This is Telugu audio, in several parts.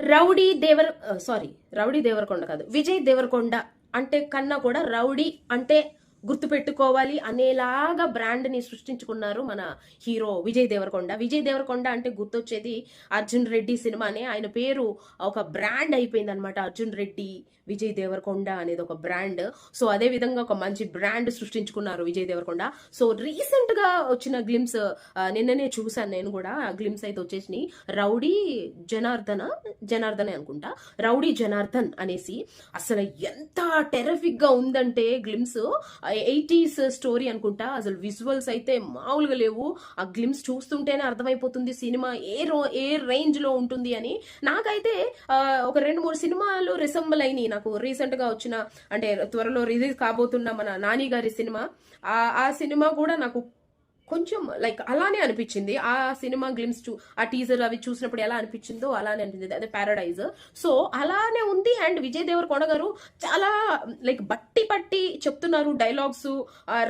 రౌడీ దేవర్ సారీ రౌడీ దేవరకొండ కాదు, విజయ్ దేవరకొండ అంటే కన్నా కూడా రౌడీ అంటే గుర్తు పెట్టుకోవాలి అనేలాగా బ్రాండ్ ని సృష్టించుకున్నారు మన హీరో విజయ్ దేవరకొండ. విజయ్ దేవరకొండ అంటే గుర్తొచ్చేది అర్జున్ రెడ్డి సినిమానే. ఆయన పేరు ఒక బ్రాండ్ అయిపోయింది అనమాట. అర్జున్ రెడ్డి, విజయ్ దేవరకొండ అనేది ఒక బ్రాండ్. సో అదే విధంగా ఒక మంచి బ్రాండ్ సృష్టించుకున్నారు విజయ్ దేవరకొండ. సో రీసెంట్ గా వచ్చిన గ్లిమ్స్ నిన్ననే చూసాను నేను కూడా. గ్లిమ్స్ అయితే వచ్చేసినాయి. రౌడీ జనార్దనే అనుకుంటా, రౌడీ జనార్దన్ అనేసి. అసలు ఎంత టెరఫిక్ గా ఉందంటే గ్లిమ్స్ 80s స్టోరీ అనుకుంటా. అసలు విజువల్స్ అయితే మామూలుగా లేవు. ఆ గ్లిమ్స్ చూస్తుంటేనే అర్థమైపోతుంది సినిమా ఏ రేంజ్ లో ఉంటుంది అని. నాకైతే ఒక 2-3 సినిమాలు రిసెంబల్ అయినాయి నాకు రీసెంట్ గా వచ్చిన, అంటే త్వరలో రిలీజ్ కాబోతున్న మన నాని గారి సినిమా. ఆ సినిమా కూడా నాకు కొంచెం లైక్ అలానే అనిపించింది. ఆ సినిమా గ్లిమ్స్ ఆ టీజర్ అవి చూసినప్పుడు ఎలా అనిపించిందో అలానే అనిపించింది. అదే పారడైజ్. సో అలానే ఉంది. అండ్ విజయ్ దేవరకొండ గారు చాలా లైక్ బట్టి చెప్తున్నారు డైలాగ్స్.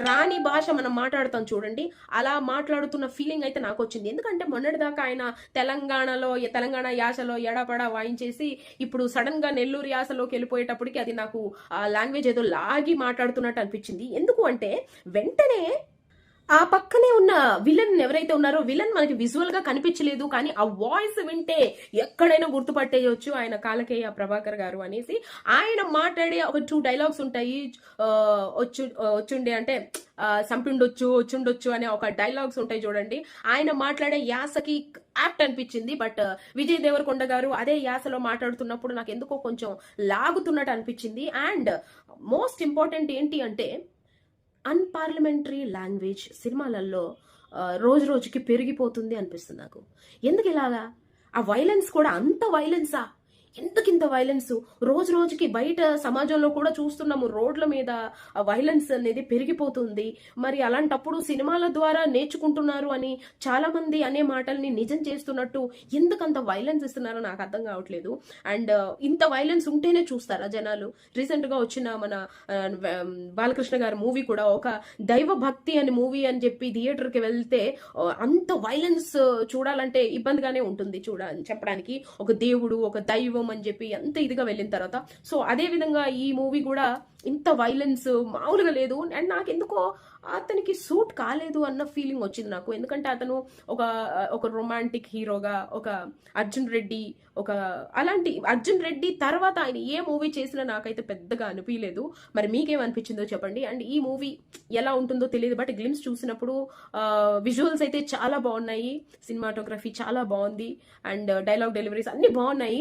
రాని భాష మనం మాట్లాడుతాం చూడండి, అలా మాట్లాడుతున్న ఫీలింగ్ అయితే నాకు వచ్చింది. ఎందుకంటే మొన్నటిదాకా ఆయన తెలంగాణ యాసలో ఎడపడా వాయించేసి ఇప్పుడు సడన్ గా నెల్లూరు యాసలోకి వెళ్ళిపోయేటప్పటికి అది నాకు ఆ లాంగ్వేజ్ ఏదో లాగి మాట్లాడుతున్నట్టు అనిపించింది. ఎందుకు అంటే వెంటనే ఆ పక్కనే ఉన్న విలన్ ఎవరైతే ఉన్నారో, విలన్ మనకి విజువల్ గా కనిపించలేదు, కానీ ఆ వాయిస్ వింటే ఎక్కడైనా గుర్తుపట్టేయచ్చు ఆయన కాలకేయ ప్రభాకర్ గారు అనేసి. ఆయన మాట్లాడే ఒక 2 డైలాగ్స్ ఉంటాయి. వచ్చుండే అంటే వచ్చుండొచ్చు అనే ఒక డైలాగ్స్ ఉంటాయి చూడండి. ఆయన మాట్లాడే యాసకి యాప్ట్ అనిపించింది. బట్ విజయ్ దేవరకొండ గారు అదే యాసలో మాట్లాడుతున్నప్పుడు నాకు ఎందుకో కొంచెం లాగుతున్నట్టు అనిపించింది. అండ్ మోస్ట్ ఇంపార్టెంట్ ఏంటి అంటే, అన్పార్లమెంటరీ లాంగ్వేజ్ సినిమాలలో రోజు రోజుకి పెరిగిపోతుంది అనిపిస్తుంది నాకు. ఎందుకు ఇలాగా? ఆ వైలెన్స్ కూడా అంత వైలెన్సా? ఎందుకింత వైలెన్స్? రోజు రోజుకి బయట సమాజంలో కూడా చూస్తున్నాము, రోడ్ల మీద వైలెన్స్ అనేది పెరిగిపోతుంది. మరి అలాంటప్పుడు సినిమాల ద్వారా నేర్చుకుంటున్నారు అని చాలా మంది అనే మాటల్ని నిజం చేస్తున్నట్టు ఎందుకంత వైలెన్స్ ఇస్తున్నారో నాకు అర్థం కావట్లేదు. అండ్ ఇంత వైలెన్స్ ఉంటేనే చూస్తారా జనాలు? రీసెంట్ గా వచ్చిన మన బాలకృష్ణ గారి మూవీ కూడా ఒక దైవ భక్తి అని మూవీ అని చెప్పి థియేటర్ కి వెళ్తే అంత వైలెన్స్ చూడాలంటే ఇబ్బందిగానే ఉంటుంది చెప్పడానికి. ఒక దేవుడు, ఒక దైవం అని చెప్పి ఎంత ఇదిగా వెళ్ళిన తర్వాత. సో అదే విధంగా ఈ మూవీ కూడా ఇంత వైలెన్స్ మామూలుగా లేదు. అండ్ నాకు ఎందుకో అతనికి సూట్ కాలేదు అన్న ఫీలింగ్ వచ్చింది నాకు. ఎందుకంటే అతను ఒక రొమాంటిక్ హీరోగా, ఒక అర్జున్ రెడ్డి, అలాంటి అర్జున్ రెడ్డి తర్వాత ఆయన ఏ మూవీ చేసినా నాకైతే పెద్దగా అనిపించలేదు. మరి మీకేమనిపించిందో చెప్పండి. అండ్ ఈ మూవీ ఎలా ఉంటుందో తెలియదు, బట్ గ్లిమ్స్ చూసినప్పుడు విజువల్స్ అయితే చాలా బాగున్నాయి, సినిమాటోగ్రఫీ చాలా బాగుంది, అండ్ డైలాగ్ డెలివరీస్ అన్ని బాగున్నాయి.